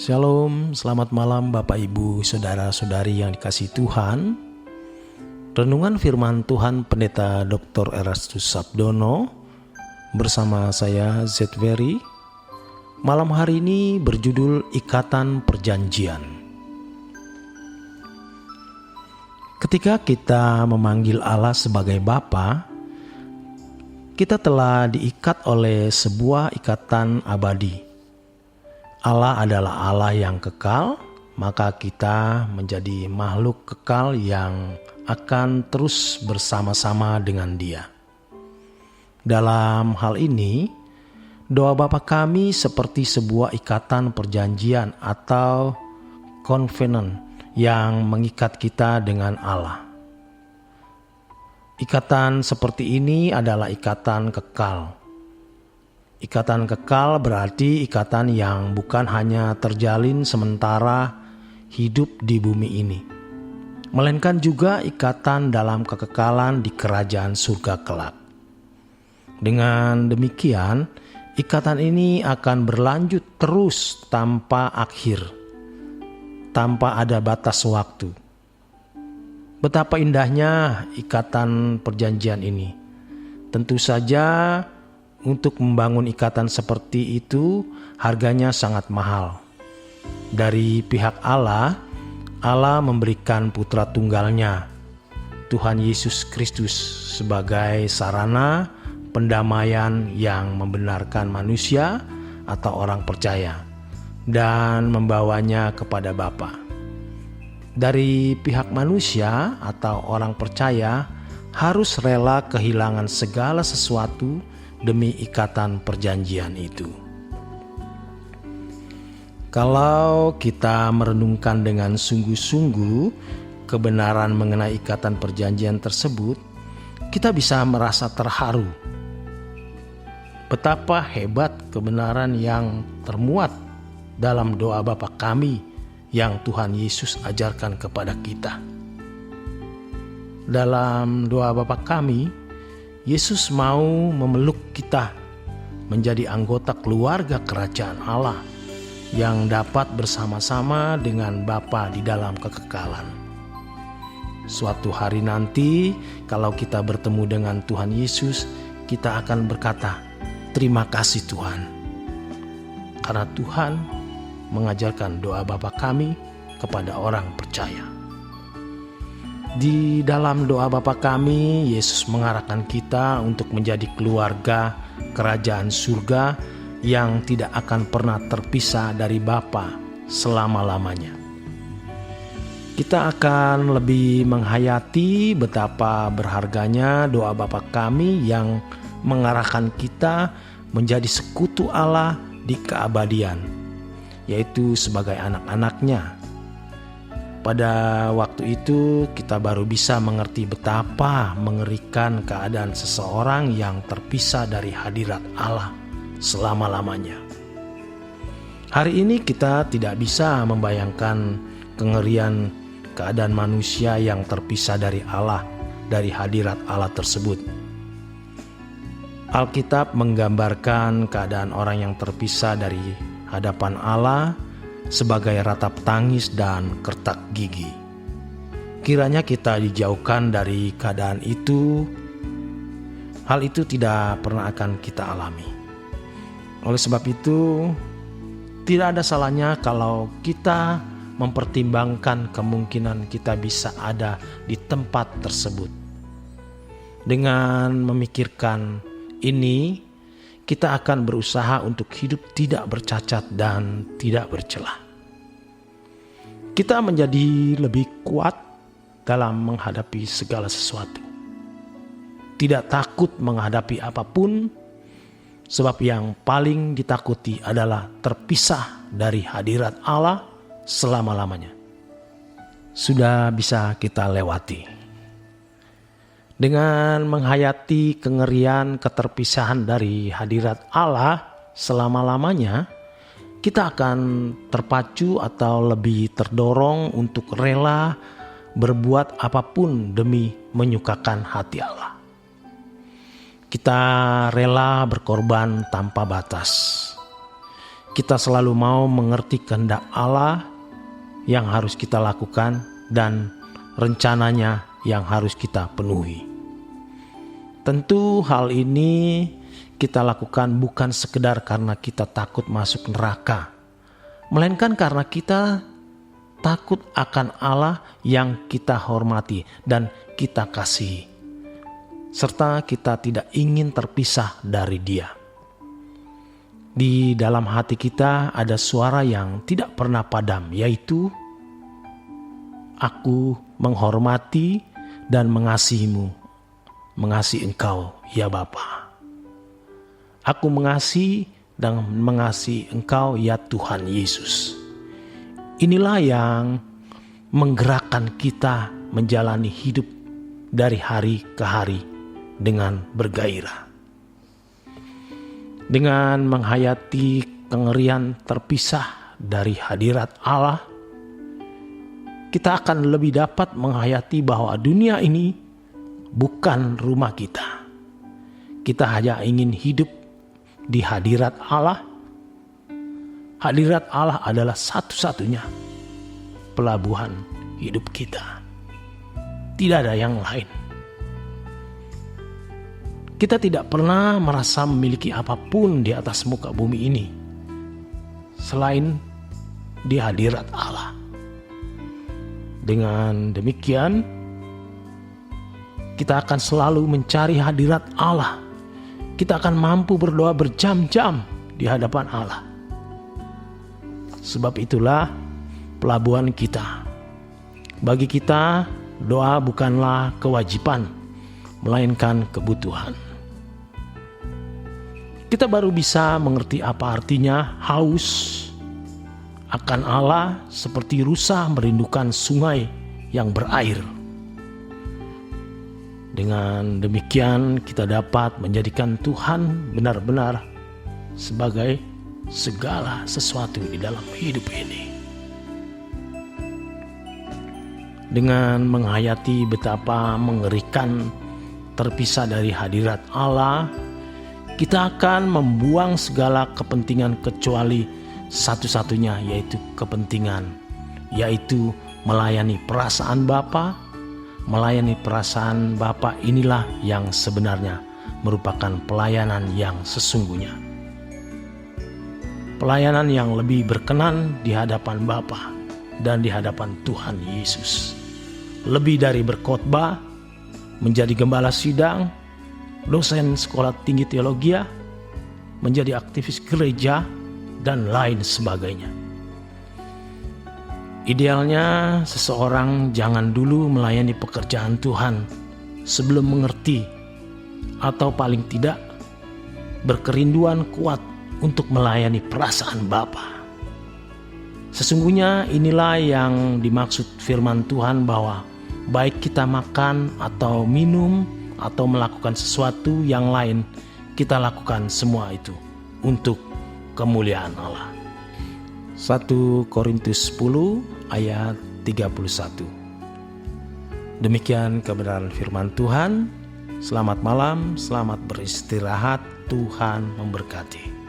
Shalom, selamat malam Bapak Ibu, Saudara-saudari yang dikasihi Tuhan. Renungan firman Tuhan Pendeta Dr. Erastus Sabdono bersama saya Zetveri. Malam hari ini berjudul Ikatan Perjanjian. Ketika kita memanggil Allah sebagai Bapa, kita telah diikat oleh sebuah ikatan abadi. Allah adalah Allah yang kekal, maka kita menjadi makhluk kekal yang akan terus bersama-sama dengan Dia. Dalam hal ini, doa Bapa kami seperti sebuah ikatan perjanjian atau covenant yang mengikat kita dengan Allah. Ikatan seperti ini adalah ikatan kekal. Ikatan kekal berarti ikatan yang bukan hanya terjalin sementara hidup di bumi ini, melainkan juga ikatan dalam kekekalan di kerajaan surga kelak. Dengan demikian, ikatan ini akan berlanjut terus tanpa akhir, tanpa ada batas waktu. Betapa indahnya ikatan perjanjian ini. Tentu saja untuk membangun ikatan seperti itu harganya sangat mahal. Dari pihak Allah, Allah memberikan putra tunggalnya, Tuhan Yesus Kristus, sebagai sarana pendamaian yang membenarkan manusia atau orang percaya dan membawanya kepada Bapa. Dari pihak manusia atau orang percaya harus rela kehilangan segala sesuatu demi ikatan perjanjian itu. Kalau kita merenungkan dengan sungguh-sungguh kebenaran mengenai ikatan perjanjian tersebut, kita bisa merasa terharu. Betapa hebat kebenaran yang termuat dalam doa Bapa kami yang Tuhan Yesus ajarkan kepada kita. Dalam doa Bapa kami, Yesus mau memeluk kita menjadi anggota keluarga kerajaan Allah yang dapat bersama-sama dengan Bapa di dalam kekekalan. Suatu hari nanti kalau kita bertemu dengan Tuhan Yesus, kita akan berkata, "Terima kasih Tuhan." Karena Tuhan mengajarkan doa Bapa kami kepada orang percaya. Di dalam doa Bapa kami, Yesus mengarahkan kita untuk menjadi keluarga kerajaan surga yang tidak akan pernah terpisah dari Bapa selama-lamanya. Kita akan lebih menghayati betapa berharganya doa Bapa kami yang mengarahkan kita menjadi sekutu Allah di keabadian, yaitu sebagai anak-anak-Nya. Pada waktu itu kita baru bisa mengerti betapa mengerikan keadaan seseorang yang terpisah dari hadirat Allah selama-lamanya. Hari ini kita tidak bisa membayangkan kengerian keadaan manusia yang terpisah dari Allah, dari hadirat Allah tersebut. Alkitab menggambarkan keadaan orang yang terpisah dari hadapan Allah sebagai ratap tangis dan kertak gigi. Kiranya kita dijauhkan dari keadaan itu. Hal itu tidak pernah akan kita alami. Oleh sebab itu, tidak ada salahnya kalau kita mempertimbangkan kemungkinan kita bisa ada di tempat tersebut. Dengan memikirkan ini, kita akan berusaha untuk hidup tidak bercacat dan tidak bercelah. Kita menjadi lebih kuat dalam menghadapi segala sesuatu. Tidak takut menghadapi apapun, sebab yang paling ditakuti adalah terpisah dari hadirat Allah selama-lamanya. Sudah bisa kita lewati. Dengan menghayati kengerian keterpisahan dari hadirat Allah selama-lamanya, kita akan terpacu atau lebih terdorong untuk rela berbuat apapun demi menyukakan hati Allah. Kita rela berkorban tanpa batas. kita selalu mau mengerti kehendak Allah yang harus kita lakukan dan rencananya yang harus kita penuhi. Tentu hal ini kita lakukan bukan sekedar karena kita takut masuk neraka, melainkan karena kita takut akan Allah yang kita hormati dan kita kasihi, serta kita tidak ingin terpisah dari Dia. Di dalam hati kita ada suara yang tidak pernah padam, yaitu, "Aku menghormati dan mengasihimu, mengasihi Engkau, ya Bapa. Aku mengasihi dan mengasihi Engkau, ya Tuhan Yesus." Inilah yang menggerakkan kita menjalani hidup dari hari ke hari dengan bergairah. Dengan menghayati kengerian terpisah dari hadirat Allah, kita akan lebih dapat menghayati bahwa dunia ini bukan rumah kita. Kita hanya ingin hidup di hadirat Allah. Hadirat Allah adalah satu-satunya pelabuhan hidup kita. Tidak ada yang lain. Kita tidak pernah merasa memiliki apapun di atas muka bumi ini selain di hadirat Allah. Dengan demikian, kita akan selalu mencari hadirat Allah. Kita akan mampu berdoa berjam-jam di hadapan Allah. Sebab itulah pelabuhan kita. Bagi kita, doa bukanlah kewajiban, melainkan kebutuhan. Kita baru bisa mengerti apa artinya haus akan Allah seperti rusa merindukan sungai yang berair. Dengan demikian kita dapat menjadikan Tuhan benar-benar sebagai segala sesuatu di dalam hidup ini. Dengan menghayati betapa mengerikan terpisah dari hadirat Allah, kita akan membuang segala kepentingan kecuali satu-satunya, yaitu melayani perasaan Bapa. Melayani perasaan Bapa inilah yang sebenarnya merupakan pelayanan yang sesungguhnya. Pelayanan yang lebih berkenan di hadapan Bapa dan di hadapan Tuhan Yesus. Lebih dari berkhotbah, menjadi gembala sidang, dosen sekolah tinggi teologi, menjadi aktivis gereja, dan lain sebagainya. Idealnya seseorang jangan dulu melayani pekerjaan Tuhan sebelum mengerti atau paling tidak berkerinduan kuat untuk melayani perasaan Bapa. Sesungguhnya inilah yang dimaksud firman Tuhan bahwa baik kita makan atau minum atau melakukan sesuatu yang lain, kita lakukan semua itu untuk kemuliaan Allah. 1 Korintus 10 ayat 31. Demikian kebenaran firman Tuhan. Selamat malam, selamat beristirahat. Tuhan memberkati.